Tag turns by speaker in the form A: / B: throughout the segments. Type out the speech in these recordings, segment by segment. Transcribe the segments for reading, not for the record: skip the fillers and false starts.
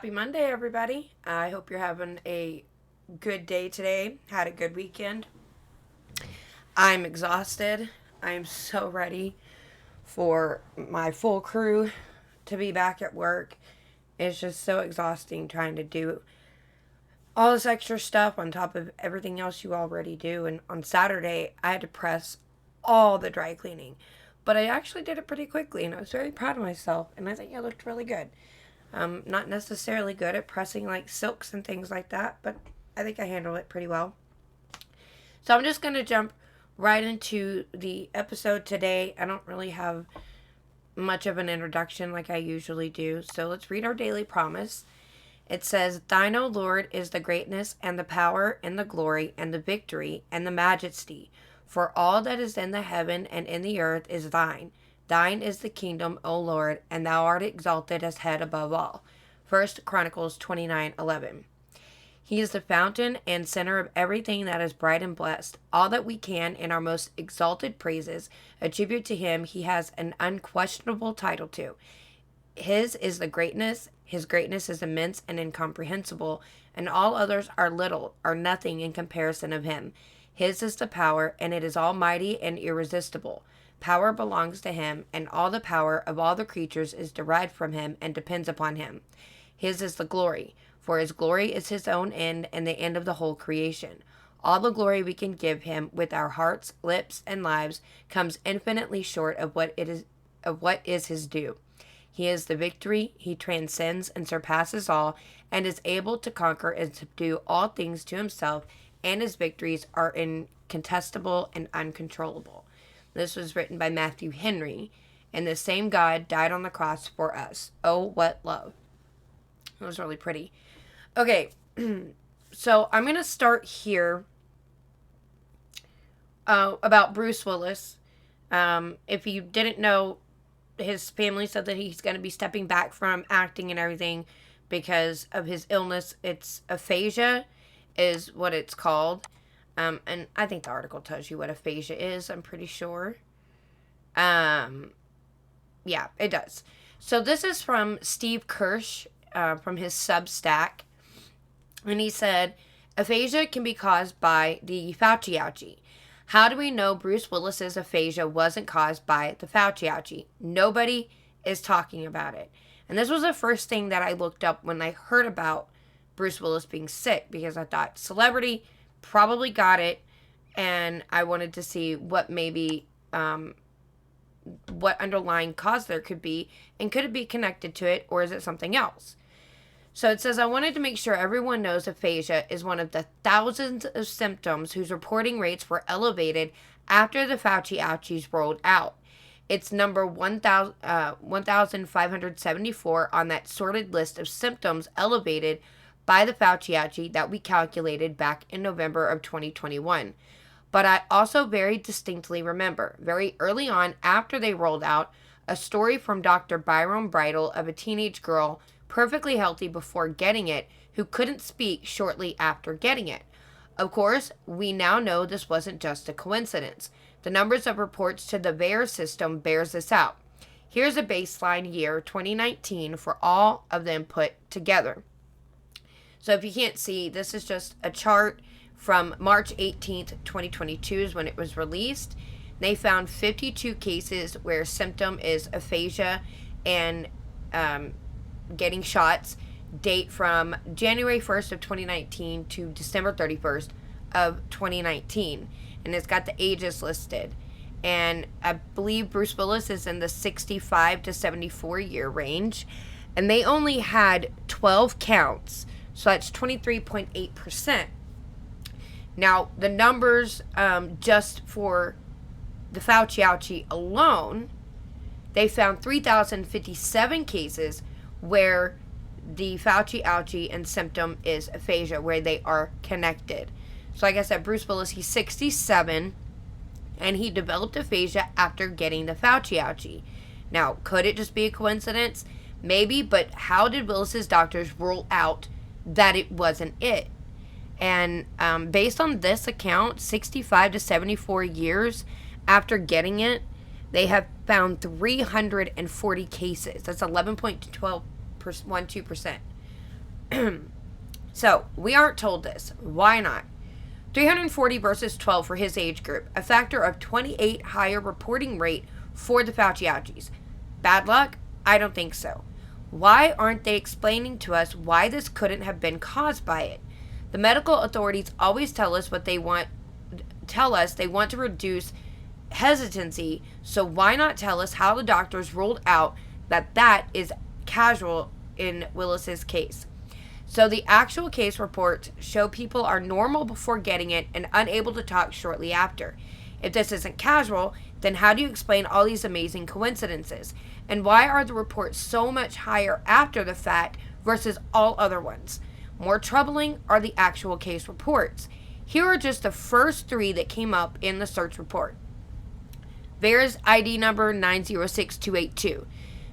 A: Happy Monday, everybody. I hope you're having a good day today. Had a good weekend. I'm exhausted. I'm so ready for my full crew to be back at work. It's just so exhausting trying to do all this extra stuff on top of everything else you already do. And on Saturday, I had to press all the dry cleaning. But I actually did it pretty quickly, and I was very proud of myself, and I think it looked really good. Not necessarily good at pressing like silks and things like that, but I think I handled it pretty well. So I'm just going to jump right into the episode today. I don't really have much of an introduction like I usually do. So let's read our daily promise. It says, "Thine, O Lord, is the greatness and the power and the glory and the victory and the majesty. For all that is in the heaven and in the earth is thine. Thine is the kingdom, O Lord, and thou art exalted as head above all." 1 Chronicles 29:11. He is the fountain and center of everything that is bright and blessed. All that we can, in our most exalted praises, attribute to him, he has an unquestionable title to. His is the greatness. His greatness is immense and incomprehensible, and all others are little, are nothing in comparison of him. His is the power, and it is almighty and irresistible. Power belongs to him, and all the power of all the creatures is derived from him and depends upon him. His is the glory, for his glory is his own end and the end of the whole creation. All the glory we can give him with our hearts, lips, and lives comes infinitely short of what is his due. He is the victory, he transcends and surpasses all, and is able to conquer and subdue all things to himself, and his victories are incontestable and uncontrollable. This was written by Matthew Henry, and the same God died on the cross for us. Oh, what love. It was really pretty. Okay, so I'm going to start here about Bruce Willis. If you didn't know, his family said that he's going to be stepping back from acting and everything because of his illness. It's aphasia is what it's called. And I think the article tells you what aphasia is, I'm pretty sure. Yeah, it does. So this is from Steve Kirsch, from his Substack. And he said, aphasia can be caused by the Fauci-ouchie. How do we know Bruce Willis's aphasia wasn't caused by the Fauci-ouchie? Nobody is talking about it. And this was the first thing that I looked up when I heard about Bruce Willis being sick, because I thought celebrity probably got it, and I wanted to see what maybe what underlying cause there could be, and could it be connected to it, or is it something else? So it says, I wanted to make sure everyone knows aphasia is one of the thousands of symptoms whose reporting rates were elevated after the Fauci-ouchies rolled out. It's number 1,574 on that sorted list of symptoms elevated by the Fauci-ouchie that we calculated back in November of 2021. But I also very distinctly remember, very early on after they rolled out, a story from Dr. Byron Bridle of a teenage girl perfectly healthy before getting it, who couldn't speak shortly after getting it. Of course, we now know this wasn't just a coincidence. The numbers of reports to the VAERS system bears this out. Here's a baseline year, 2019, for all of them put together. So if you can't see, this is just a chart from March 18th, 2022 is when it was released. They found 52 cases where symptom is aphasia and getting shots. Date from January 1st of 2019 to December 31st of 2019. And it's got the ages listed. And I believe Bruce Willis is in the 65 to 74 year range. And they only had 12 counts. So that's 23.8%. Now, the numbers just for the Fauci-ouchie alone, they found 3,057 cases where the Fauci-ouchie and symptom is aphasia, where they are connected. So like I said, Bruce Willis, he's 67, and he developed aphasia after getting the Fauci-ouchie. Now, could it just be a coincidence? Maybe, but how did Willis's doctors rule out that it wasn't it? And based on this account, 65 to 74 years after getting it, they have found 340 cases. That's 11.12%. So, we aren't told this. Why not? 340 versus 12 for his age group, a factor of 28 higher reporting rate for the Fauci-ouchies. Bad luck? I don't think so. Why aren't they explaining to us why this couldn't have been caused by it? The medical authorities always tell us what they want. Tell us they want to reduce hesitancy, so why not tell us how the doctors ruled out that is causal in Willis's case? So the actual case reports show people are normal before getting it and unable to talk shortly after. If this isn't casual, then how do you explain all these amazing coincidences? And why are the reports so much higher after the fact versus all other ones? More troubling are the actual case reports. Here are just the first 3 that came up in the search report. VAERS ID number 906282.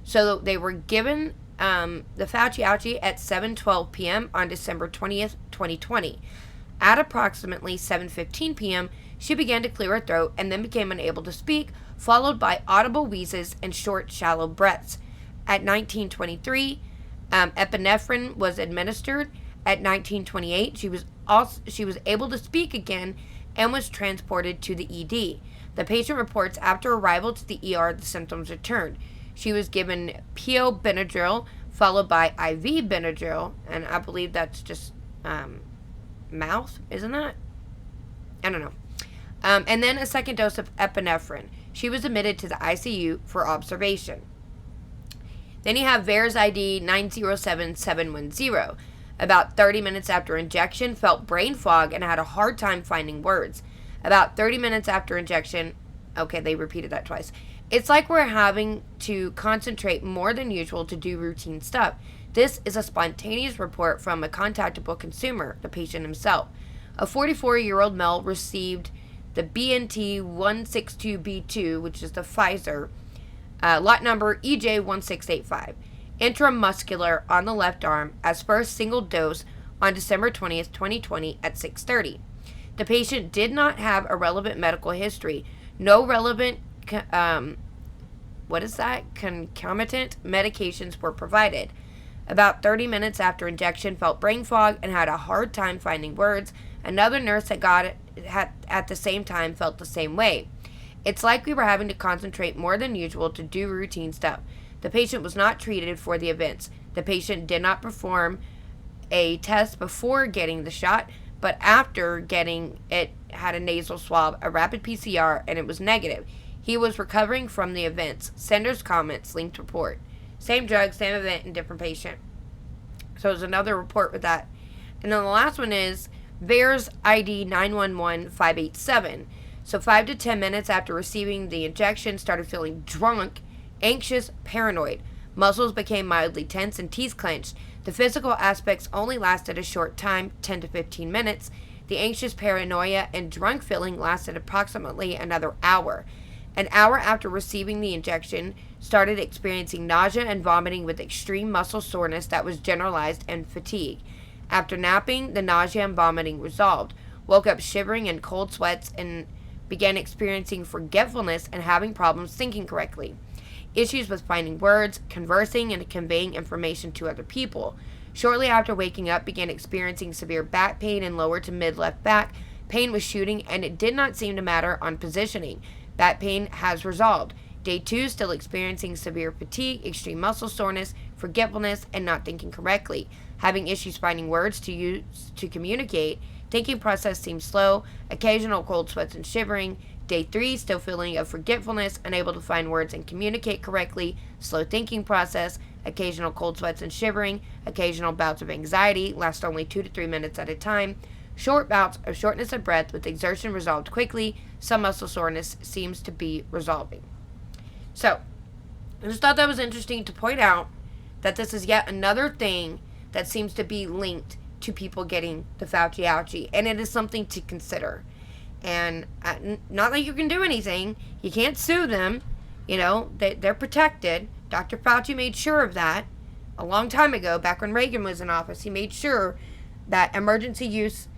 A: So they were given the Fauci-ouchie at 7:12 p.m. on December 20th, 2020. At approximately 7:15 p.m., she began to clear her throat and then became unable to speak, followed by audible wheezes and short, shallow breaths. At 19:23, epinephrine was administered. At 19:28, she was able to speak again and was transported to the ED. The patient reports after arrival to the ER, the symptoms returned. She was given PO Benadryl, followed by IV Benadryl, and I believe that's just mouth, isn't that? I don't know. And then a second dose of epinephrine. She was admitted to the ICU for observation. Then you have VAERS ID 907710. About 30 minutes after injection, felt brain fog and had a hard time finding words. About 30 minutes after injection, okay, they repeated that twice. It's like we're having to concentrate more than usual to do routine stuff. This is a spontaneous report from a contactable consumer, the patient himself. A 44-year-old male received the BNT 162B2, which is the Pfizer, lot number EJ1685, intramuscular on the left arm as first single dose on December 20th, 2020 at 6:30. The patient did not have a relevant medical history. No relevant concomitant medications were provided. About 30 minutes after injection, felt brain fog and had a hard time finding words. Another nurse that got it at the same time felt the same way. It's like we were having to concentrate more than usual to do routine stuff. The patient was not treated for the events. The patient did not perform a test before getting the shot, but after getting it, had a nasal swab, a rapid PCR, and it was negative. He was recovering from the events. Sender's comments, linked report. Same drug, same event, and different patient. So there's another report with that. And then the last one is VAERS ID 911587. So 5 to 10 minutes after receiving the injection, started feeling drunk, anxious, paranoid. Muscles became mildly tense and teeth clenched. The physical aspects only lasted a short time, 10 to 15 minutes. The anxious paranoia and drunk feeling lasted approximately another hour. An hour after receiving the injection, started experiencing nausea and vomiting with extreme muscle soreness that was generalized and fatigue. After napping, the nausea and vomiting resolved. Woke up shivering and cold sweats and began experiencing forgetfulness and having problems thinking correctly. Issues with finding words, conversing, and conveying information to other people. Shortly after waking up, began experiencing severe back pain in lower to mid left back. Pain was shooting, and it did not seem to matter on positioning. Back pain has resolved. Day 2, still experiencing severe fatigue, extreme muscle soreness, forgetfulness, and not thinking correctly. Having issues finding words to use to communicate. Thinking process seems slow. Occasional cold sweats and shivering. Day 3, still feeling of forgetfulness, unable to find words and communicate correctly. Slow thinking process. Occasional cold sweats and shivering. Occasional bouts of anxiety, last only 2 to 3 minutes at a time. Short bouts of shortness of breath with exertion resolved quickly. Some muscle soreness seems to be resolving. So, I just thought that was interesting to point out that this is yet another thing that seems to be linked to people getting the Fauci-ouchie, and it is something to consider. And not that you can do anything. You can't sue them. You know, they're protected. Dr. Fauci made sure of that a long time ago, back when Reagan was in office. He made sure that emergency use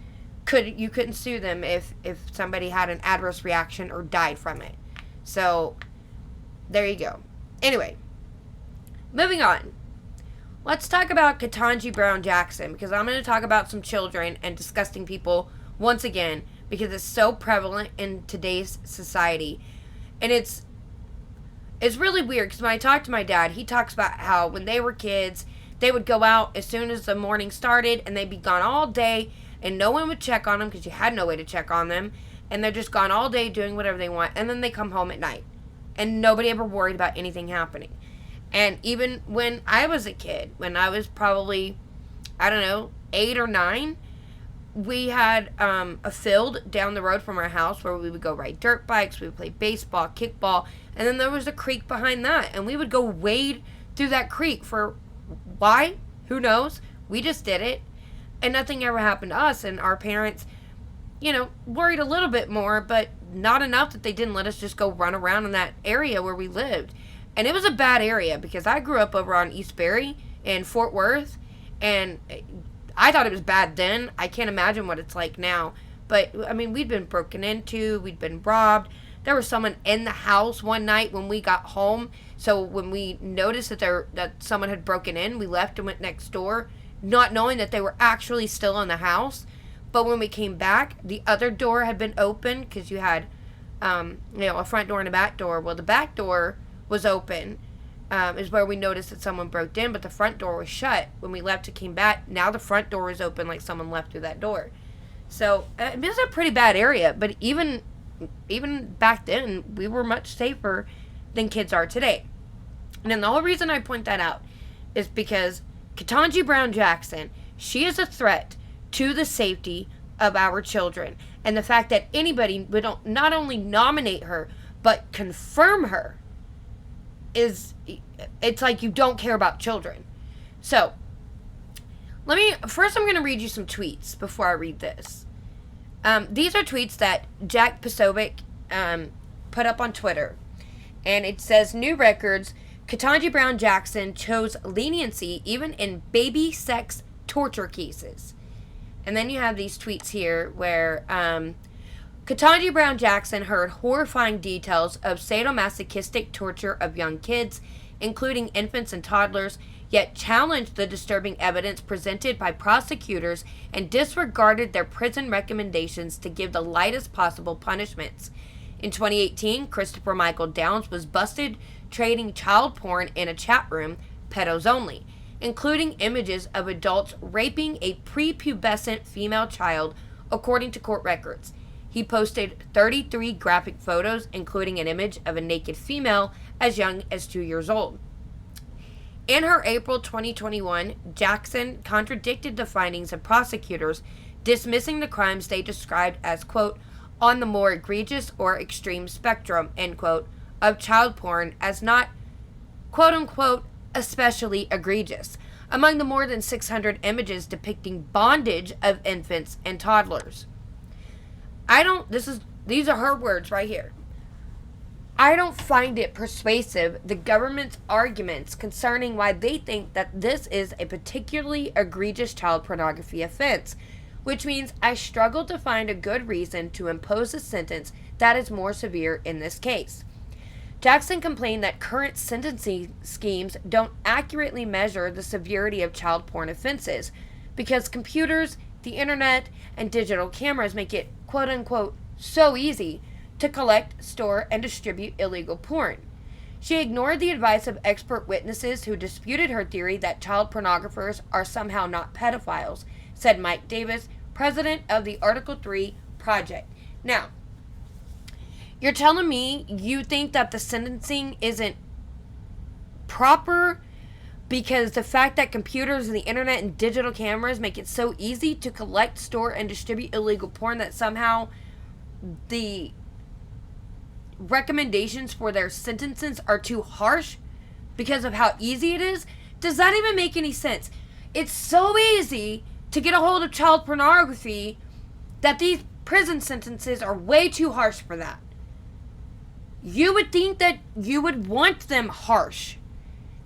A: you couldn't sue them if somebody had an adverse reaction or died from it. So there you go. Anyway, moving on. let's talk about Kentaji Brown Jackson, because I'm going to talk about some children and disgusting people once again, because it's so prevalent in today's society. And it's really weird, because when I talk to my dad, he talks about how when they were kids, they would go out as soon as the morning started, and they'd be gone all day, and no one would check on them, because you had no way to check on them, and they're just gone all day doing whatever they want, and then they come home at night, and nobody ever worried about anything happening. And even when I was a kid, when I was probably, 8 or 9, we had a field down the road from our house where we would go ride dirt bikes, we would play baseball, kickball, and then there was a creek behind that, and we would go wade through that creek for why? Who knows? We just did it, and nothing ever happened to us, and our parents, worried a little bit more, but not enough that they didn't let us just go run around in that area where we lived. And it was a bad area, because I grew up over on East Barry in Fort Worth, and I thought it was bad then. I can't imagine what it's like now. But, we'd been broken into, we'd been robbed. There was someone in the house one night when we got home. So when we noticed that someone had broken in, we left and went next door, not knowing that they were actually still in the house. But when we came back, the other door had been open, because you had, a front door and a back door. Well, the back door was open, is where we noticed that someone broke in, but the front door was shut. When we left and came back, now the front door is open, like someone left through that door. So it was a pretty bad area, but even back then, we were much safer than kids are today. And then the whole reason I point that out is because Kentaji Brown Jackson, she is a threat to the safety of our children. And the fact that anybody would not only nominate her, but confirm her, it's like you don't care about children. So, first I'm going to read you some tweets before I read this. These are tweets that Jack Posobiec put up on Twitter. And it says, new records, Kentaji Brown Jackson chose leniency even in baby sex torture cases. And then you have these tweets here where Kentaji Brown Jackson heard horrifying details of sadomasochistic torture of young kids, including infants and toddlers, yet challenged the disturbing evidence presented by prosecutors and disregarded their prison recommendations to give the lightest possible punishments. In 2018, Christopher Michael Downs was busted trading child porn in a chat room, pedos only, including images of adults raping a prepubescent female child, according to court records. He posted 33 graphic photos, including an image of a naked female as young as 2 years old. In her April 2021, Jackson contradicted the findings of prosecutors, dismissing the crimes they described as, quote, on the more egregious or extreme spectrum, end quote, of child porn as not, quote unquote, especially egregious, among the more than 600 images depicting bondage of infants and toddlers. These are her words right here. I don't find it persuasive, the government's arguments concerning why they think that this is a particularly egregious child pornography offense, which means I struggle to find a good reason to impose a sentence that is more severe in this case. Jackson complained that current sentencing schemes don't accurately measure the severity of child porn offenses because computers, the internet, and digital cameras make it, quote-unquote, so easy to collect, store, and distribute illegal porn. She ignored the advice of expert witnesses who disputed her theory that child pornographers are somehow not pedophiles, said Mike Davis, president of the Article 3 Project. Now, you're telling me you think that the sentencing isn't proper because the fact that computers and the internet and digital cameras make it so easy to collect, store, and distribute illegal porn that somehow the recommendations for their sentences are too harsh because of how easy it is? Does that even make any sense? It's so easy to get a hold of child pornography that these prison sentences are way too harsh for that. You would think that you would want them harsh.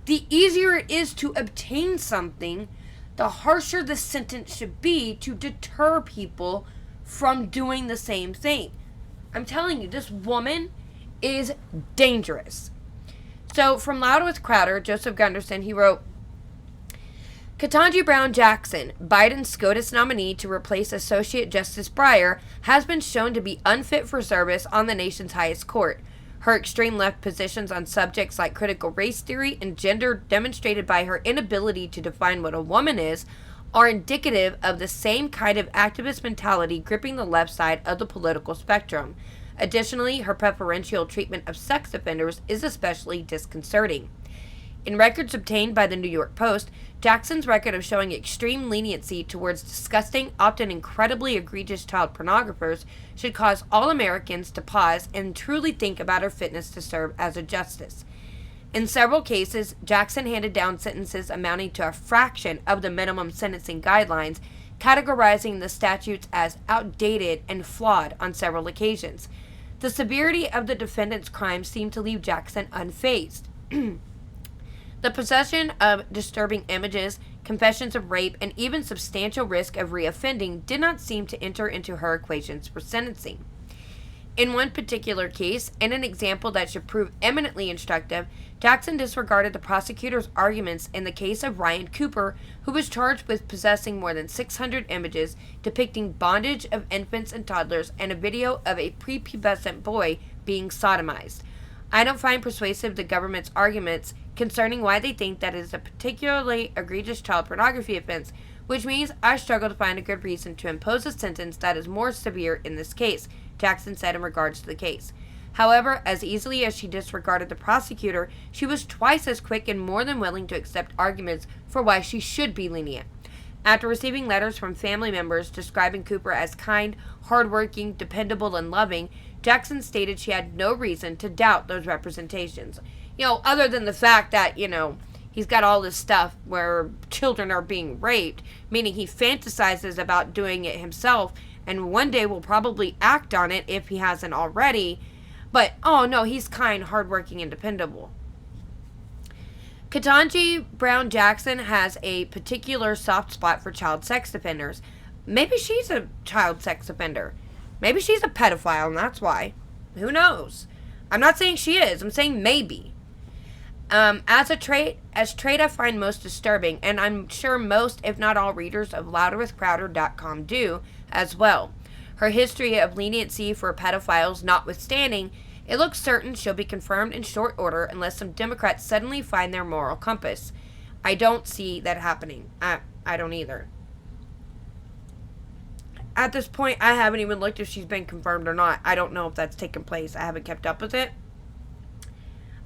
A: The easier it is to obtain something, the harsher the sentence should be to deter people from doing the same thing. I'm telling you, this woman is dangerous. So, from Loud with Crowder, Joseph Gunderson, he wrote, Kentaji Brown Jackson, Biden's SCOTUS nominee to replace Associate Justice Breyer, has been shown to be unfit for service on the nation's highest court. Her extreme left positions on subjects like critical race theory and gender, demonstrated by her inability to define what a woman is, are indicative of the same kind of activist mentality gripping the left side of the political spectrum. Additionally, her preferential treatment of sex offenders is especially disconcerting. In records obtained by the New York Post, Jackson's record of showing extreme leniency towards disgusting, often incredibly egregious child pornographers should cause all Americans to pause and truly think about her fitness to serve as a justice. In several cases, Jackson handed down sentences amounting to a fraction of the minimum sentencing guidelines, categorizing the statutes as outdated and flawed on several occasions. The severity of the defendant's crimes seemed to leave Jackson unfazed. The possession of disturbing images, confessions of rape, and even substantial risk of reoffending did not seem to enter into her equations for sentencing. In one particular case, and an example that should prove eminently instructive, Jackson disregarded the prosecutor's arguments in the case of Ryan Cooper, who was charged with possessing more than 600 images depicting bondage of infants and toddlers and a video of a prepubescent boy being sodomized. I don't find persuasive the government's arguments concerning why they think that is a particularly egregious child pornography offense, which means I struggle to find a good reason to impose a sentence that is more severe in this case, Jackson said in regards to the case. However, as easily as she disregarded the prosecutor, she was twice as quick and more than willing to accept arguments for why she should be lenient. After receiving letters from family members describing Cooper as kind, hardworking, dependable, and loving, Jackson stated she had no reason to doubt those representations. Other than the fact that, he's got all this stuff where children are being raped, meaning he fantasizes about doing it himself, and one day will probably act on it if he hasn't already. But, oh no, he's kind, hardworking, and dependable. Kentaji Brown Jackson has a particular soft spot for child sex offenders. Maybe she's a child sex offender. Maybe she's a pedophile, and that's why. Who knows? I'm not saying she is. I'm saying maybe. As trait I find most disturbing, and I'm sure most, if not all, readers of louderwithcrowder.com do as well. Her history of leniency for pedophiles notwithstanding, it looks certain she'll be confirmed in short order unless some Democrats suddenly find their moral compass. I don't see that happening. I don't either. At this point, I haven't even looked if she's been confirmed or not. I don't know if that's taken place. I haven't kept up with it.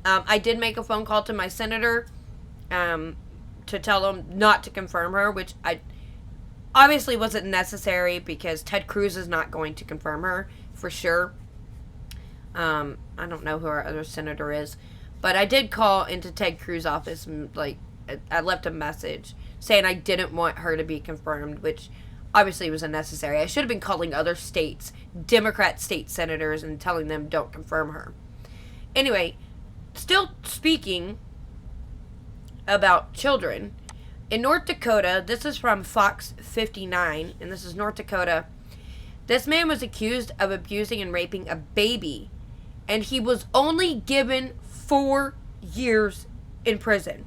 A: I did make a phone call to my senator to tell him not to confirm her, which I obviously wasn't necessary because Ted Cruz is not going to confirm her for sure. I don't know who our other senator is, but I did call into Ted Cruz's office and I left a message saying I didn't want her to be confirmed, which obviously was unnecessary. I should have been calling other states, Democrat state senators, and telling them don't confirm her. Anyway, still speaking about children, in North Dakota, this is from Fox 59, and this is North Dakota. This man was accused of abusing and raping a baby, and he was only given 4 years in prison.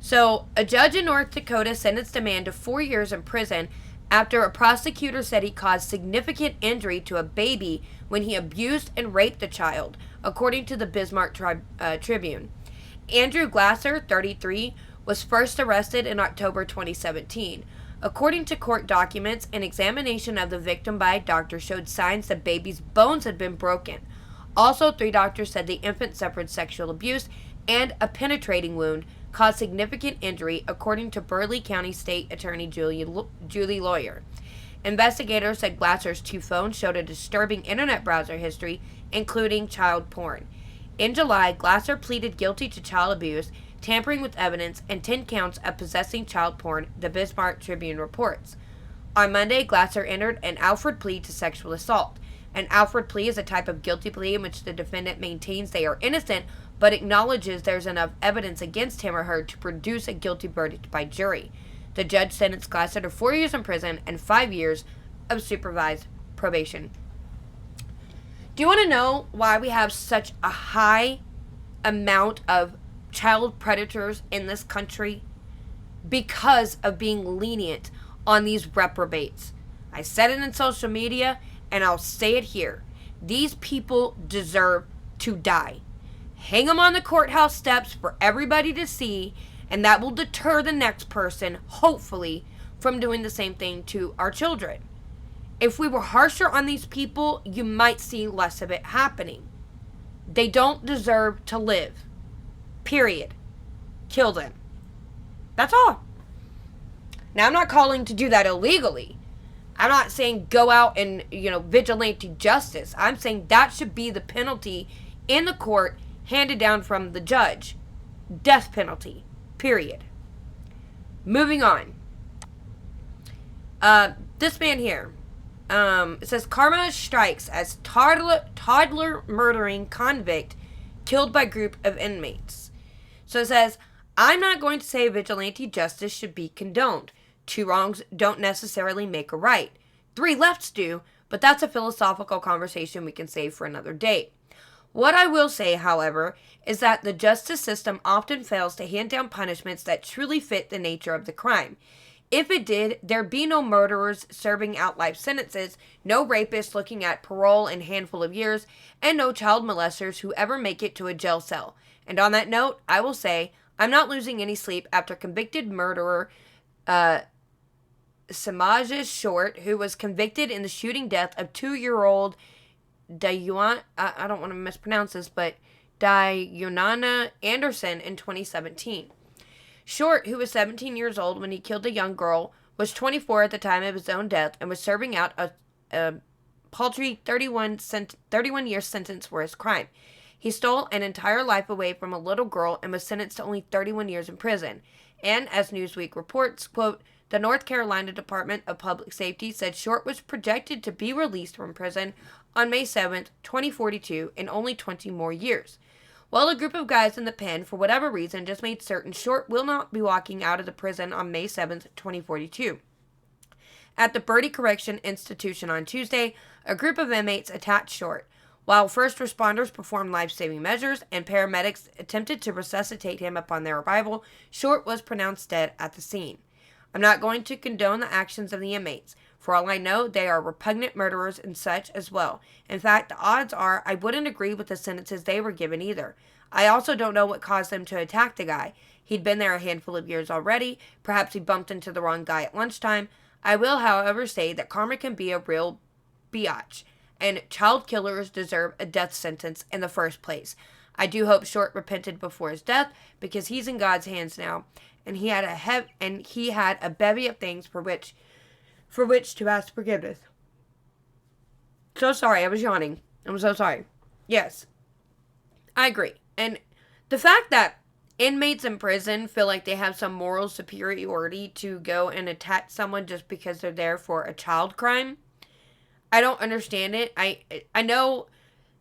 A: So, a judge in North Dakota sentenced a man to 4 years in prison after a prosecutor said he caused significant injury to a baby when he abused and raped the child, according to the Bismarck Tribune. Andrew Glasser, 33, was first arrested in October 2017. According to court documents, an examination of the victim by a doctor showed signs the baby's bones had been broken. Also, 3 doctors said the infant suffered sexual abuse and a penetrating wound caused significant injury, according to Burleigh County State Attorney Julie Lawyer. Investigators said Glasser's 2 phones showed a disturbing internet browser history, including child porn. In July, Glasser pleaded guilty to child abuse, tampering with evidence, and 10 counts of possessing child porn, the Bismarck Tribune reports. On Monday, Glasser entered an Alford plea to sexual assault. An Alford plea is a type of guilty plea in which the defendant maintains they are innocent, but acknowledges there's enough evidence against him or her to produce a guilty verdict by jury. The judge sentenced Glasser to 4 years in prison and 5 years of supervised probation. Do you want to know why we have such a high amount of child predators in this country? because of being lenient on these reprobates. I said it in social media, and I'll say it here. These people deserve to die. Hang them on the courthouse steps for everybody to see, and that will deter the next person, hopefully, from doing the same thing to our children. If we were harsher on these people, you might see less of it happening. They don't deserve to live. Period. Kill them. That's all. Now, I'm not calling to do that illegally. I'm not saying go out and, vigilante justice. I'm saying that should be the penalty in the court handed down from the judge. Death penalty. Period. Moving on. This man here. It says, karma strikes as toddler murdering convict killed by group of inmates. So it says, I'm not going to say vigilante justice should be condoned. 2 wrongs don't necessarily make a right. 3 lefts do, but that's a philosophical conversation we can save for another day. What I will say, however, is that the justice system often fails to hand down punishments that truly fit the nature of the crime. If it did, there'd be no murderers serving out life sentences, no rapists looking at parole in a handful of years, and no child molesters who ever make it to a jail cell. And on that note, I will say, I'm not losing any sleep after convicted murderer Samaj Short, who was convicted in the shooting death of 2-year-old Dayuan, I don't want to mispronounce this, but Dayunana Anderson in 2017. Short, who was 17 years old when he killed a young girl, was 24 at the time of his own death and was serving out a paltry 31-year sentence for his crime. He stole an entire life away from a little girl and was sentenced to only 31 years in prison. And, as Newsweek reports, quote, the North Carolina Department of Public Safety said Short was projected to be released from prison on May 7th, 2042, in only 20 more years. Well, a group of guys in the pen, for whatever reason, just made certain Short will not be walking out of the prison on May 7th, 2042. At the Birdie Correction Institution on Tuesday, a group of inmates attacked Short. While first responders performed life-saving measures and paramedics attempted to resuscitate him upon their arrival, Short was pronounced dead at the scene. I'm not going to condone the actions of the inmates. For all I know, they are repugnant murderers and such as well. In fact, the odds are I wouldn't agree with the sentences they were given either. I also don't know what caused them to attack the guy. He'd been there a handful of years already. Perhaps he bumped into the wrong guy at lunchtime. I will, however, say that karma can be a real biatch, and child killers deserve a death sentence in the first place. I do hope Short repented before his death, because he's in God's hands now, and he had a bevy of things for which to ask forgiveness. So sorry, I was yawning. I'm so sorry. Yes, I agree. And the fact that inmates in prison feel like they have some moral superiority to go and attack someone just because they're there for a child crime, I don't understand it. I know,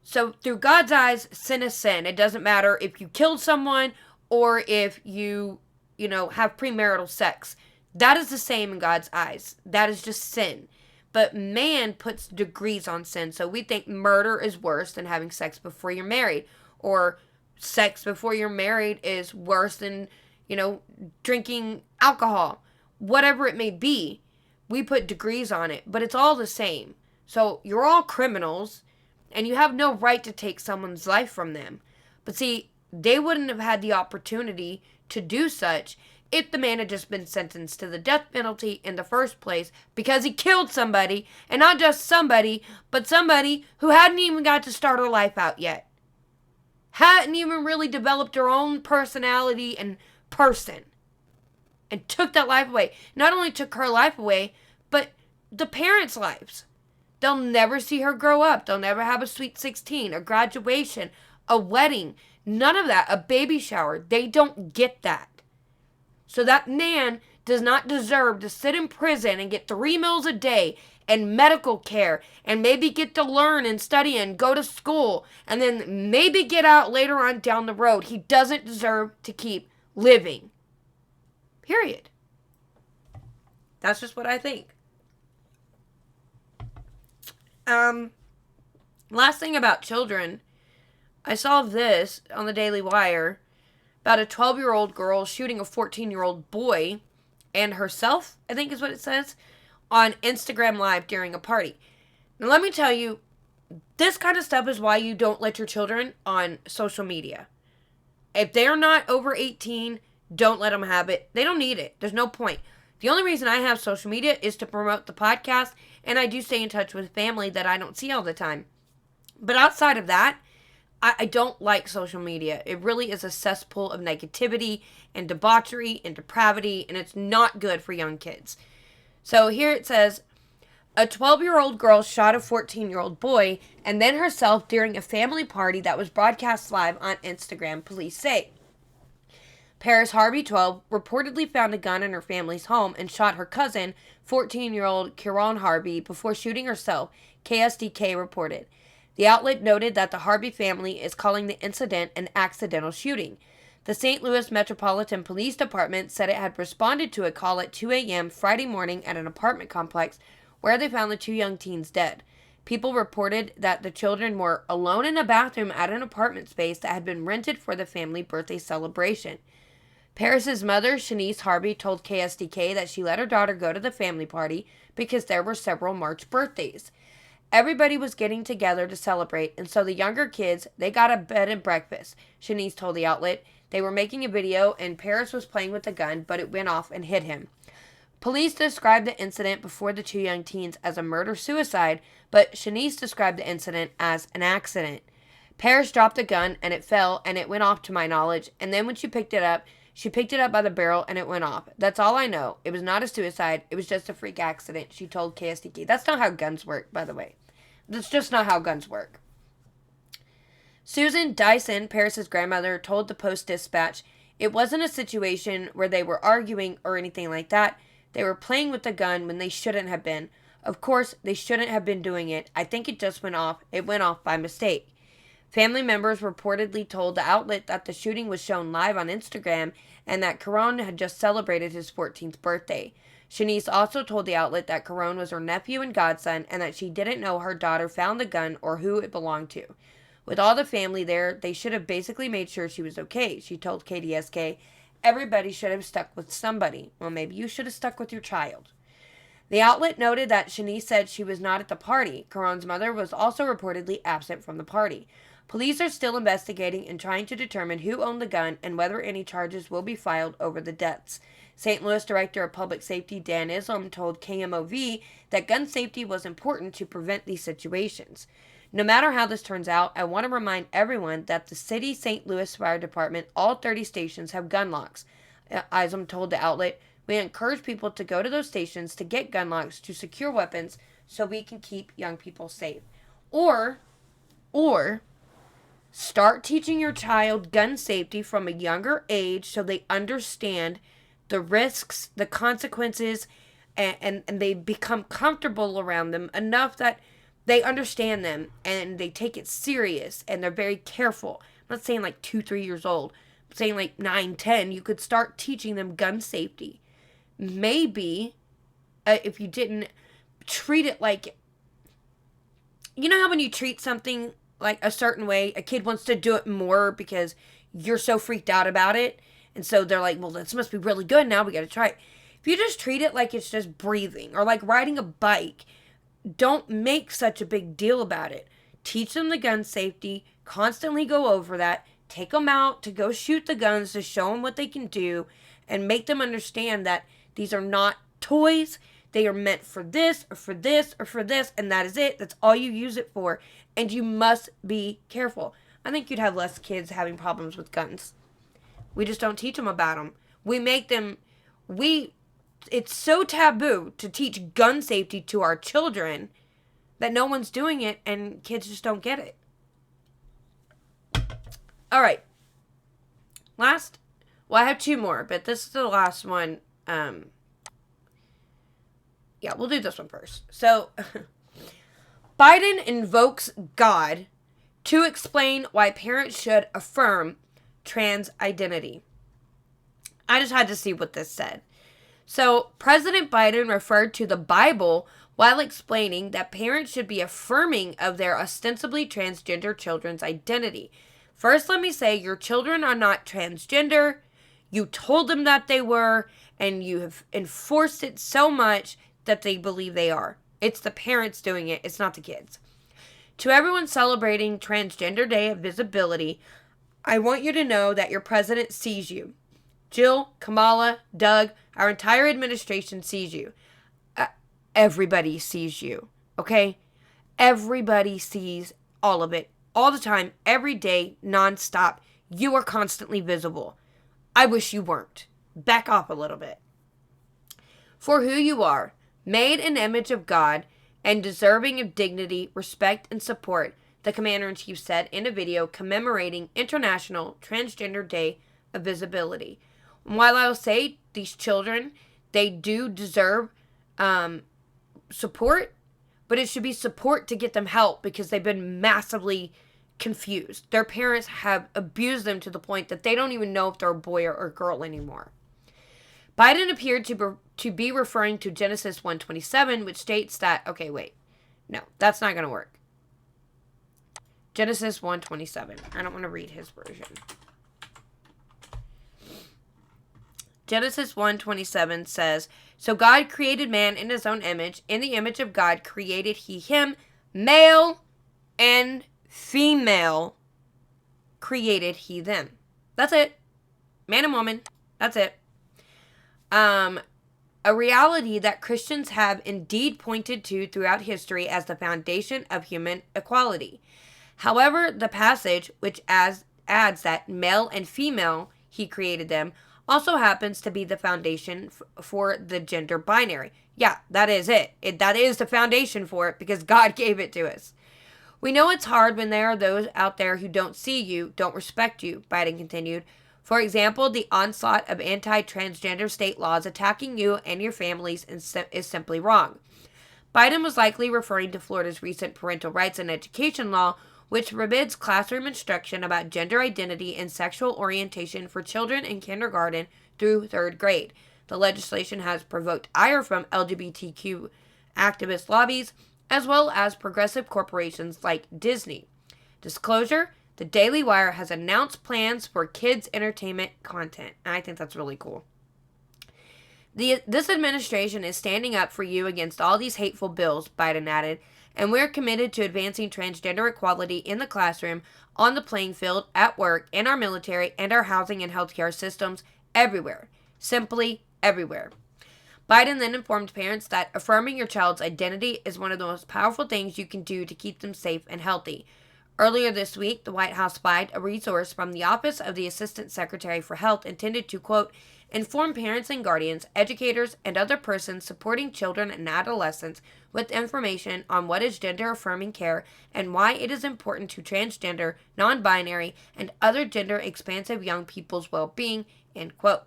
A: so through God's eyes, sin is sin. It doesn't matter if you killed someone or if you have premarital sex. That is the same in God's eyes. That is just sin. But man puts degrees on sin. So we think murder is worse than having sex before you're married. Or sex before you're married is worse than, drinking alcohol. Whatever it may be, we put degrees on it. But it's all the same. So you're all criminals, and you have no right to take someone's life from them. But see, they wouldn't have had the opportunity to do such if the man had just been sentenced to the death penalty in the first place because he killed somebody, and not just somebody, but somebody who hadn't even got to start her life out yet. Hadn't even really developed her own personality and person. And took that life away. Not only took her life away, but the parents' lives. They'll never see her grow up. They'll never have a sweet 16, a graduation, a wedding. None of that. A baby shower. They don't get that. So that man does not deserve to sit in prison and get 3 meals a day and medical care and maybe get to learn and study and go to school and then maybe get out later on down the road. He doesn't deserve to keep living. Period. That's just what I think. Last thing about children, I saw this on the Daily Wire about a 12-year-old girl shooting a 14-year-old boy and herself, I think is what it says, on Instagram Live during a party. Now, let me tell you, this kind of stuff is why you don't let your children on social media. If they're not over 18, don't let them have it. They don't need it. There's no point. The only reason I have social media is to promote the podcast, and I do stay in touch with family that I don't see all the time. But outside of that, I don't like social media. It really is a cesspool of negativity and debauchery and depravity, and it's not good for young kids. So here it says, a 12-year-old girl shot a 14-year-old boy and then herself during a family party that was broadcast live on Instagram, police say. Paris Harvey, 12, reportedly found a gun in her family's home and shot her cousin, 14-year-old Kieran Harvey, before shooting herself, KSDK reported. The outlet noted that the Harvey family is calling the incident an accidental shooting. The St. Louis Metropolitan Police Department said it had responded to a call at 2 a.m. Friday morning at an apartment complex where they found the two young teens dead. People reported that the children were alone in a bathroom at an apartment space that had been rented for the family birthday celebration. Paris's mother, Shanice Harvey, told KSDK that she let her daughter go to the family party because there were several March birthdays. Everybody was getting together to celebrate, and so the younger kids, they got a bed and breakfast, Shanice told the outlet. They were making a video, and Paris was playing with the gun, but it went off and hit him. Police described the incident before the two young teens as a murder-suicide, but Shanice described the incident as an accident. Paris dropped the gun, and it fell, and it went off to my knowledge, and then when she picked it up by the barrel, and it went off. That's all I know. It was not a suicide. It was just a freak accident, she told KSDK. That's not how guns work, by the way. That's just not how guns work. Susan Dyson, Paris's grandmother, told the Post-Dispatch, it wasn't a situation where they were arguing or anything like that. They were playing with the gun when they shouldn't have been. Of course, they shouldn't have been doing it. I think it just went off. It went off by mistake. Family members reportedly told the outlet that the shooting was shown live on Instagram and that Caron had just celebrated his 14th birthday. Shanice also told the outlet that Caron was her nephew and godson and that she didn't know her daughter found the gun or who it belonged to. With all the family there, they should have basically made sure she was okay, she told KDSK. Everybody should have stuck with somebody. Well, maybe you should have stuck with your child. The outlet noted that Shanice said she was not at the party. Caron's mother was also reportedly absent from the party. Police are still investigating and trying to determine who owned the gun and whether any charges will be filed over the deaths. St. Louis Director of Public Safety Dan Islam told KMOV that gun safety was important to prevent these situations. No matter how this turns out, I want to remind everyone that the city St. Louis Fire Department, all 30 stations, have gun locks. Islam told the outlet, we encourage people to go to those stations to get gun locks to secure weapons so we can keep young people safe. Or start teaching your child gun safety from a younger age so they understand the risks, the consequences, and they become comfortable around them enough that they understand them and they take it serious and they're very careful. I'm not saying like 2-3 years old. I'm saying like 9-10. You could start teaching them gun safety. Maybe if you didn't treat it like, you know how when you treat something like a certain way, a kid wants to do it more because you're so freaked out about it. And so they're like, well, this must be really good. Now we got to try it. If you just treat it like it's just breathing or like riding a bike, don't make such a big deal about it. Teach them the gun safety. Constantly go over that. Take them out to go shoot the guns to show them what they can do and make them understand that these are not toys. They are meant for this or for this or for this, and that is it. That's all you use it for, and you must be careful. I think you'd have less kids having problems with guns. We just don't teach them about them. It's so taboo to teach gun safety to our children that no one's doing it, and kids just don't get it. All right. I have 2 more, but this is the last one. Yeah, we'll do this one first. So, Biden invokes God to explain why parents should affirm trans identity. I just had to see what this said. So, President Biden referred to the Bible while explaining that parents should be affirming of their ostensibly transgender children's identity. First, let me say your children are not transgender. You told them that they were, and you have enforced it so much that they believe they are. It's the parents doing it. It's not the kids. To everyone celebrating Transgender Day of Visibility, I want you to know that your president sees you. Jill, Kamala, Doug, our entire administration sees you. Everybody sees you, okay? Everybody sees all of it, all the time, every day, nonstop. You are constantly visible. I wish you weren't. Back off a little bit. For who you are, made in the image of God and deserving of dignity, respect, and support, the Commander-in-Chief said in a video commemorating International Transgender Day of Visibility. While I'll say these children, they do deserve support, but it should be support to get them help because they've been massively confused. Their parents have abused them to the point that they don't even know if they're a boy or a girl anymore. Biden appeared to be referring to Genesis 1:27, which states that, okay, wait, no, that's not going to work. Genesis 1:27. I don't want to read his version. Genesis 1:27 says, so God created man in his own image. In the image of God created he him. Male and female created he them. That's it. Man and woman. That's it. A reality that Christians have indeed pointed to throughout history as the foundation of human equality. However, the passage, which adds that male and female he created them, also happens to be the foundation for the gender binary. Yeah, that is it. That is the foundation for it because God gave it to us. We know it's hard when there are those out there who don't see you, don't respect you, Biden continued. For example, the onslaught of anti-transgender state laws attacking you and your families is simply wrong. Biden was likely referring to Florida's recent parental rights and education law, which forbids classroom instruction about gender identity and sexual orientation for children in kindergarten through 3rd grade. The legislation has provoked ire from LGBTQ activist lobbies, as well as progressive corporations like Disney. Disclosure, the Daily Wire has announced plans for kids' entertainment content, and I think that's really cool. This administration is standing up for you against all these hateful bills, Biden added, and we're committed to advancing transgender equality in the classroom, on the playing field, at work, in our military, and our housing and healthcare systems, everywhere. Simply everywhere. Biden then informed parents that affirming your child's identity is one of the most powerful things you can do to keep them safe and healthy. Earlier this week, the White House flagged a resource from the Office of the Assistant Secretary for Health intended to, quote, inform parents and guardians, educators, and other persons supporting children and adolescents with information on what is gender-affirming care and why it is important to transgender, non-binary, and other gender-expansive young people's well-being, end quote.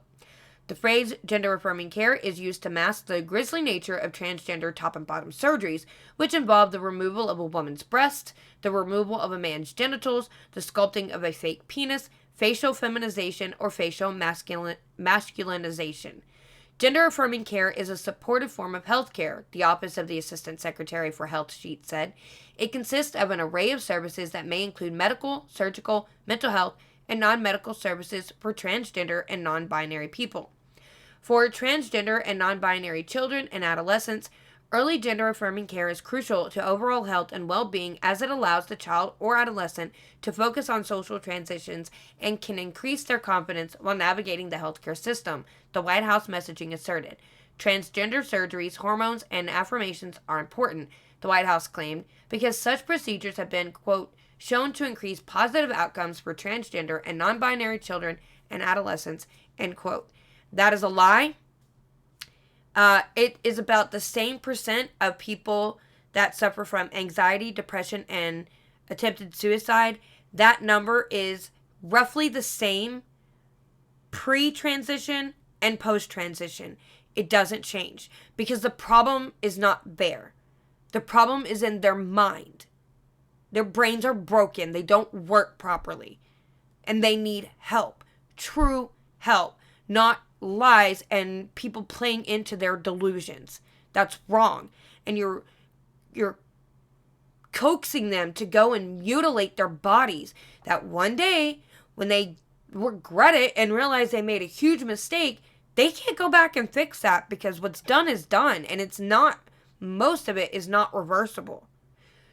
A: The phrase gender-affirming care is used to mask the grisly nature of transgender top and bottom surgeries, which involve the removal of a woman's breast, the removal of a man's genitals, the sculpting of a fake penis, facial feminization, or facial masculinization. Gender-affirming care is a supportive form of health care, the Office of the Assistant Secretary for Health sheet said. It consists of an array of services that may include medical, surgical, mental health, and non-medical services for transgender and non-binary people. For transgender and non-binary children and adolescents, early gender-affirming care is crucial to overall health and well-being as it allows the child or adolescent to focus on social transitions and can increase their confidence while navigating the healthcare system, the White House messaging asserted. Transgender surgeries, hormones, and affirmations are important, the White House claimed, because such procedures have been, quote, shown to increase positive outcomes for transgender and non-binary children and adolescents, end quote. That is a lie. It is about the same percent of people that suffer from anxiety, depression, and attempted suicide. That number is roughly the same pre-transition and post-transition. It doesn't change because the problem is not there. The problem is in their mind. Their brains are broken. They don't work properly. And they need help. True help. Not lies and people playing into their delusions. That's wrong. And you're coaxing them to go and mutilate their bodies. That one day, when they regret it and realize they made a huge mistake, they can't go back and fix that, because what's done is done, and it's not, most of it is not reversible.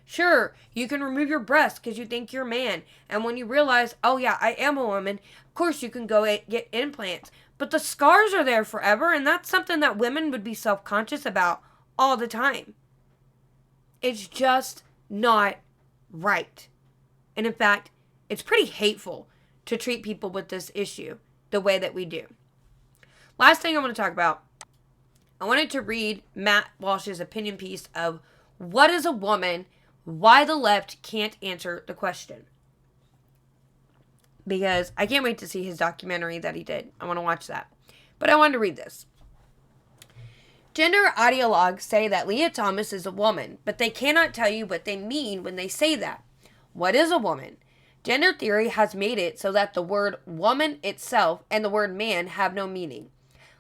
A: Sure, you can remove your breasts because you think you're a man, and when you realize, oh yeah, I am a woman, of course you can go get implants, but the scars are there forever, and that's something that women would be self-conscious about all the time. It's just not right. And in fact, it's pretty hateful to treat people with this issue the way that we do. Last thing I want to talk about, I wanted to read Matt Walsh's opinion piece of what is a woman, why the left can't answer the question. Because I can't wait to see his documentary that he did. I want to watch that. But I wanted to read this. Gender ideologues say that Leah Thomas is a woman, but they cannot tell you what they mean when they say that. What is a woman? Gender theory has made it so that the word woman itself and the word man have no meaning.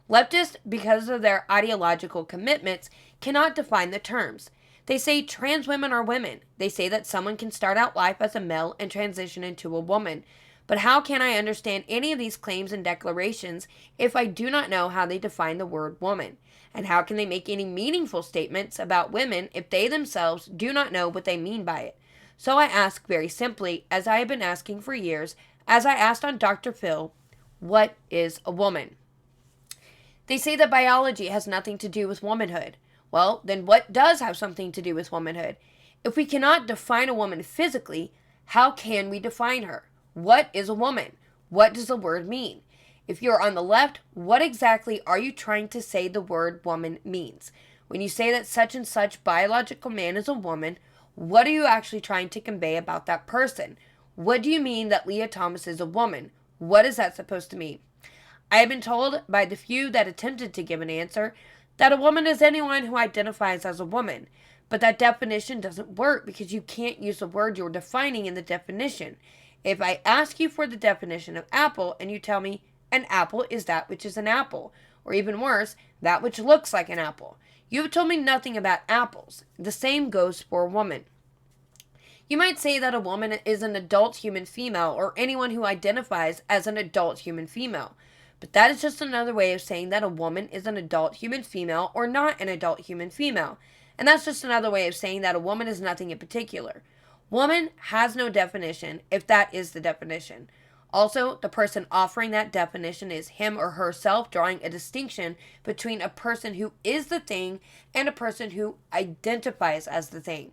A: Leftists, because of their ideological commitments, cannot define the terms. They say trans women are women. They say that someone can start out life as a male and transition into a woman. But how can I understand any of these claims and declarations if I do not know how they define the word woman? And how can they make any meaningful statements about women if they themselves do not know what they mean by it? So I ask very simply, as I have been asking for years, as I asked on Dr. Phil, what is a woman? They say that biology has nothing to do with womanhood. Well, then what does have something to do with womanhood? If we cannot define a woman physically, how can we define her? What is a woman? What does the word mean? If you're on the left, what exactly are you trying to say the word woman means? When you say that such and such biological man is a woman, what are you actually trying to convey about that person? What do you mean that Leah Thomas is a woman? What is that supposed to mean? I have been told by the few that attempted to give an answer that a woman is anyone who identifies as a woman. But that definition doesn't work because you can't use the word you're defining in the definition. If I ask you for the definition of apple and you tell me an apple is that which is an apple, or even worse, that which looks like an apple, you have told me nothing about apples. The same goes for a woman. You might say that a woman is an adult human female or anyone who identifies as an adult human female. But that is just another way of saying that a woman is an adult human female or not an adult human female. And that's just another way of saying that a woman is nothing in particular. Woman has no definition if that is the definition. Also, the person offering that definition is him or herself drawing a distinction between a person who is the thing and a person who identifies as the thing.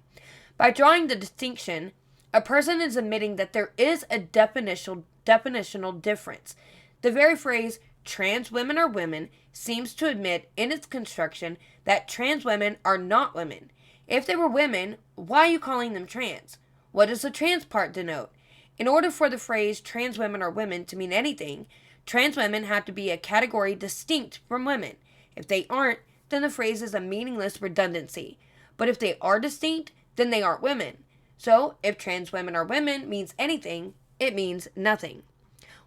A: By drawing the distinction, a person is admitting that there is a definitional difference. The very phrase, trans women are women, seems to admit in its construction that trans women are not women. If they were women, why are you calling them trans? What does the trans part denote? In order for the phrase trans women are women to mean anything, trans women have to be a category distinct from women. If they aren't, then the phrase is a meaningless redundancy. But if they are distinct, then they aren't women. So, if trans women are women means anything, it means nothing.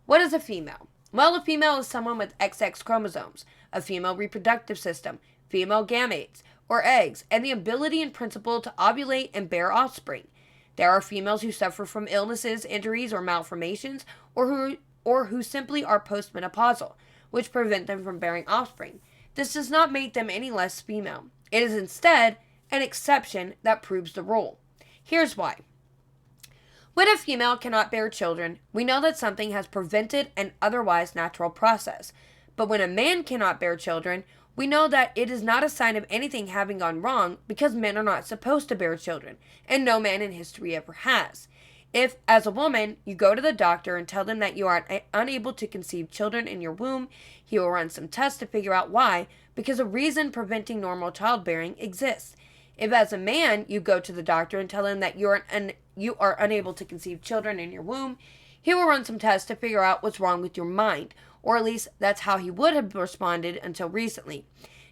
A: What is a female? Well, a female is someone with XX chromosomes, a female reproductive system, female gametes, or eggs, and the ability in principle to ovulate and bear offspring. There are females who suffer from illnesses, injuries, or malformations, or who simply are postmenopausal, which prevent them from bearing offspring. This does not make them any less female. It is instead an exception that proves the rule. Here's why. When a female cannot bear children, we know that something has prevented an otherwise natural process. But when a man cannot bear children, we know that it is not a sign of anything having gone wrong because men are not supposed to bear children, and no man in history ever has. If, as a woman, you go to the doctor and tell them that you are unable to conceive children in your womb, he will run some tests to figure out why, because a reason preventing normal childbearing exists. If, as a man, you go to the doctor and tell him that you are unable to conceive children in your womb, he will run some tests to figure out what's wrong with your mind, or at least that's how he would have responded until recently.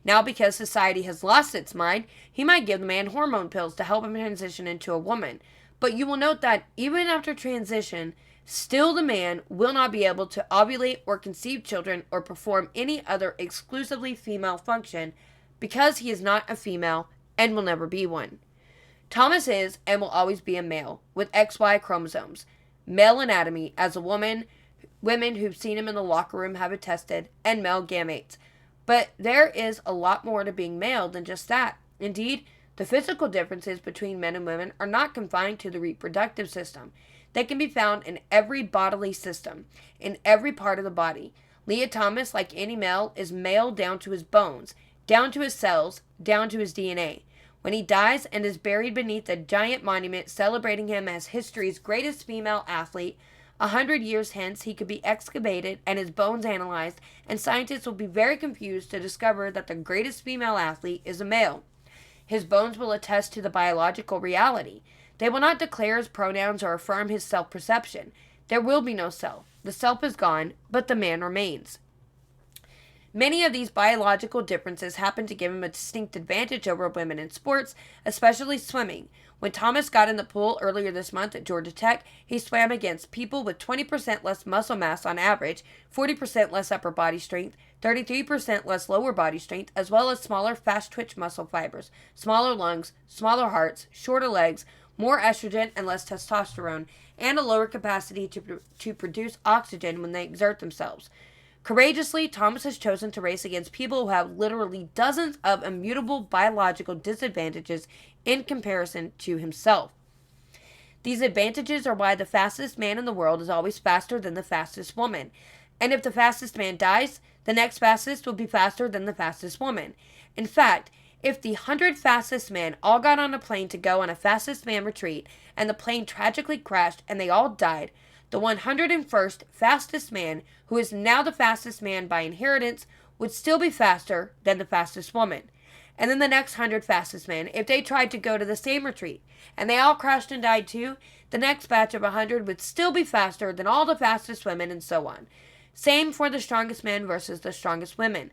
A: Now, because society has lost its mind, he might give the man hormone pills to help him transition into a woman. But you will note that even after transition, still the man will not be able to ovulate or conceive children or perform any other exclusively female function because he is not a female and will never be one. Thomas is and will always be a male with XY chromosomes, male anatomy as a woman Women who've seen him in the locker room have attested, and male gametes. But there is a lot more to being male than just that. Indeed, the physical differences between men and women are not confined to the reproductive system. They can be found in every bodily system, in every part of the body. Leah Thomas, like any male, is male down to his bones, down to his cells, down to his DNA. When he dies and is buried beneath a giant monument celebrating him as history's greatest female athlete, 100 years hence he could be excavated and his bones analyzed, and scientists will be very confused to discover that the greatest female athlete is a male. His bones will attest to the biological reality. They will not declare his pronouns or affirm his self-perception. There will be no self. The self is gone, but the man remains. Many of these biological differences happen to give him a distinct advantage over women in sports, especially swimming. When Thomas got in the pool earlier this month at Georgia Tech, he swam against people with 20% less muscle mass on average, 40% less upper body strength, 33% less lower body strength, as well as smaller fast-twitch muscle fibers, smaller lungs, smaller hearts, shorter legs, more estrogen and less testosterone, and a lower capacity to produce oxygen when they exert themselves. Courageously, Thomas has chosen to race against people who have literally dozens of immutable biological disadvantages in comparison to himself. These advantages are why the fastest man in the world is always faster than the fastest woman. And if the fastest man dies, the next fastest will be faster than the fastest woman. In fact, if the 100 fastest men all got on a plane to go on a fastest man retreat, and the plane tragically crashed and they all died, the 101st fastest man, who is now the fastest man by inheritance, would still be faster than the fastest woman. And then the next 100 fastest men, if they tried to go to the same retreat, and they all crashed and died too, the next batch of 100 would still be faster than all the fastest women, and so on. Same for the strongest men versus the strongest women.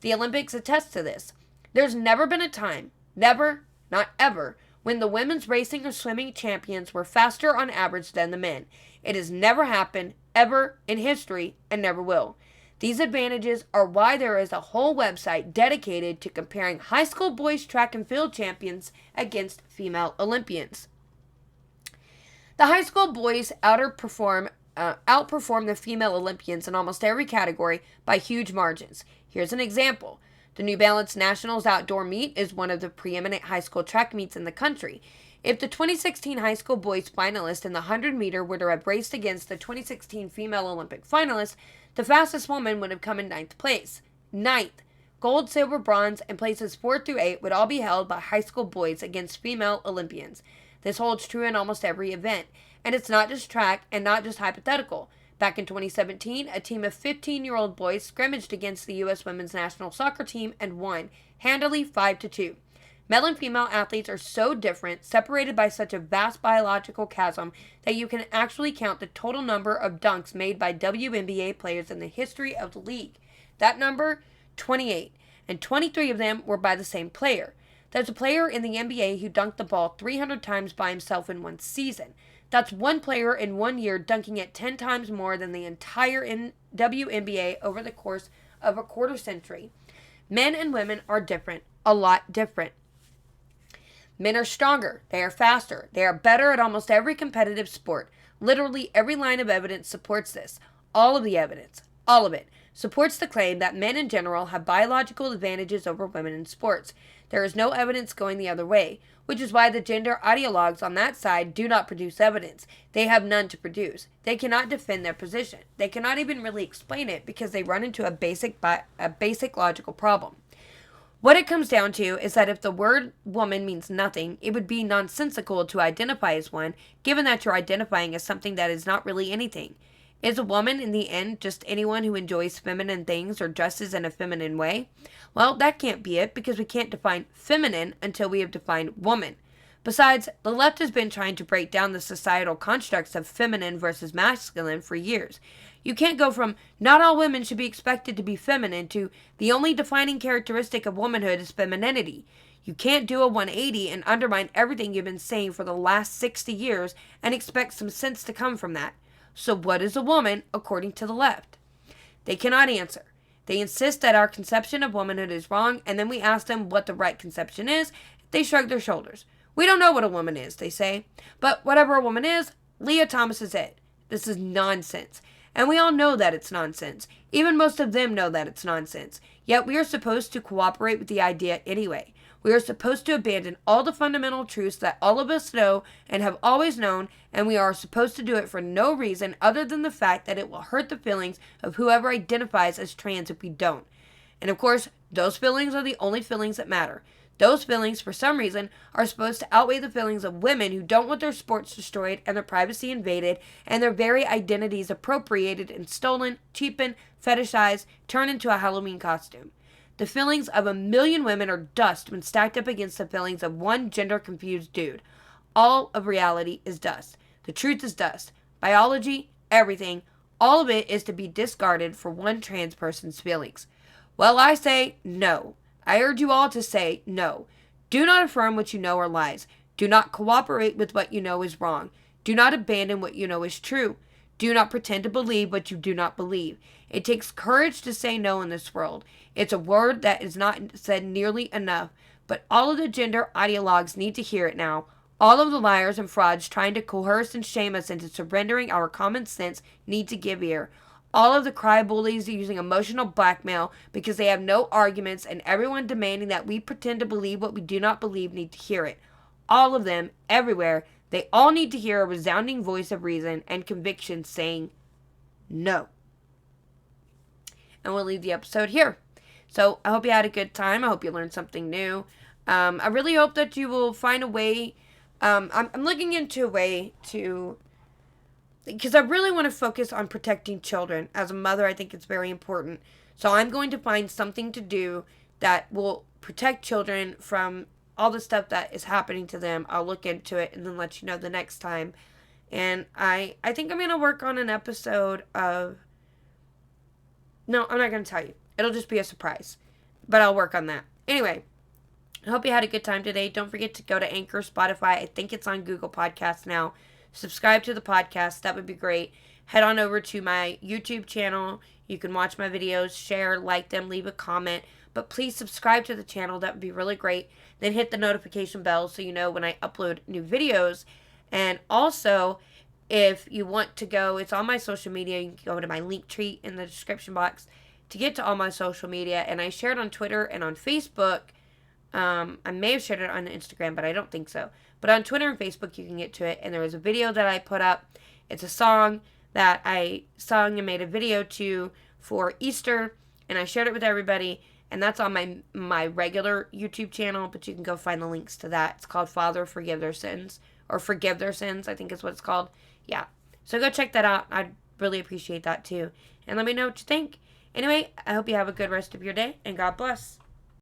A: The Olympics attest to this. There's never been a time, never, not ever, when the women's racing or swimming champions were faster on average than the men. It has never happened, ever, in history, and never will. These advantages are why there is a whole website dedicated to comparing high school boys track and field champions against female Olympians. The high school boys outperform the female Olympians in almost every category by huge margins. Here's an example. The New Balance Nationals outdoor meet is one of the preeminent high school track meets in the country. If the 2016 high school boys finalist in the 100-meter were to have raced against the 2016 female Olympic finalist, the fastest woman would have come in 9th place. 9th. Gold, silver, bronze, and places 4 through 8 would all be held by high school boys against female Olympians. This holds true in almost every event. And it's not just track and not just hypothetical. Back in 2017, a team of 15-year-old boys scrimmaged against the U.S. women's national soccer team and won, handily 5-2. Male and female athletes are so different, separated by such a vast biological chasm, that you can actually count the total number of dunks made by WNBA players in the history of the league. That number, 28, and 23 of them were by the same player. There's a player in the NBA who dunked the ball 300 times by himself in one season. That's one player in 1 year dunking it 10 times more than the entire WNBA over the course of a quarter century. Men and women are different, a lot different. Men are stronger, they are faster, they are better at almost every competitive sport. Literally every line of evidence supports this. All of the evidence, all of it, supports the claim that men in general have biological advantages over women in sports. There is no evidence going the other way, which is why the gender ideologues on that side do not produce evidence. They have none to produce. They cannot defend their position. They cannot even really explain it because they run into a basic logical problem. What it comes down to is that if the word woman means nothing, it would be nonsensical to identify as one, given that you're identifying as something that is not really anything. Is a woman, in the end, just anyone who enjoys feminine things or dresses in a feminine way? Well, that can't be it, because we can't define feminine until we have defined woman. Besides, the left has been trying to break down the societal constructs of feminine versus masculine for years. You can't go from not all women should be expected to be feminine to the only defining characteristic of womanhood is femininity. You can't do a 180 and undermine everything you've been saying for the last 60 years and expect some sense to come from that. So what is a woman according to the left? They cannot answer. They insist that our conception of womanhood is wrong, and then we ask them what the right conception is. They shrug their shoulders. We don't know what a woman is, they say. But whatever a woman is, Leah Thomas is it. This is nonsense. And we all know that it's nonsense. Even most of them know that it's nonsense. Yet we are supposed to cooperate with the idea anyway. We are supposed to abandon all the fundamental truths that all of us know and have always known, and we are supposed to do it for no reason other than the fact that it will hurt the feelings of whoever identifies as trans if we don't. And of course, those feelings are the only feelings that matter. Those feelings, for some reason, are supposed to outweigh the feelings of women who don't want their sports destroyed and their privacy invaded and their very identities appropriated and stolen, cheapened, fetishized, turned into a Halloween costume. The feelings of a million women are dust when stacked up against the feelings of one gender-confused dude. All of reality is dust. The truth is dust. Biology, everything, all of it is to be discarded for one trans person's feelings. Well, I say no. I urge you all to say no. Do not affirm what you know are lies. Do not cooperate with what you know is wrong. Do not abandon what you know is true. Do not pretend to believe what you do not believe. It takes courage to say no in this world. It's a word that is not said nearly enough, but all of the gender ideologues need to hear it now. All of the liars and frauds trying to coerce and shame us into surrendering our common sense need to give ear. All of the cry bullies using emotional blackmail because they have no arguments, and everyone demanding that we pretend to believe what we do not believe need to hear it. All of them, everywhere, they all need to hear a resounding voice of reason and conviction saying no. And we'll leave the episode here. So I hope you had a good time. I hope you learned something new. I really hope that you will find a way. I'm looking into a way to, because I really want to focus on protecting children. As a mother, I think it's very important. So I'm going to find something to do that will protect children from all the stuff that is happening to them. I'll look into it and then let you know the next time. And I think I'm going to work on an episode of... No, I'm not going to tell you. It'll just be a surprise. But I'll work on that. Anyway, I hope you had a good time today. Don't forget to go to Anchor, Spotify. I think it's on Google Podcasts now. Subscribe to the podcast. That would be great. Head on over to my YouTube channel. You can watch my videos, share, like them, leave a comment. But please subscribe to the channel. That would be really great. Then hit the notification bell so you know when I upload new videos. And also, if you want to go, it's on my social media. You can go to my link tree in the description box to get to all my social media. And I share it on Twitter and on Facebook. I may have shared it on Instagram, but I don't think so. But on Twitter and Facebook, you can get to it. And there was a video that I put up. It's a song that I sung and made a video to for Easter. And I shared it with everybody. And that's on my regular YouTube channel. But you can go find the links to that. It's called Father, Forgive Their Sins. Or Forgive Their Sins, I think is what it's called. Yeah. So go check that out. I'd really appreciate that too. And let me know what you think. Anyway, I hope you have a good rest of your day. And God bless.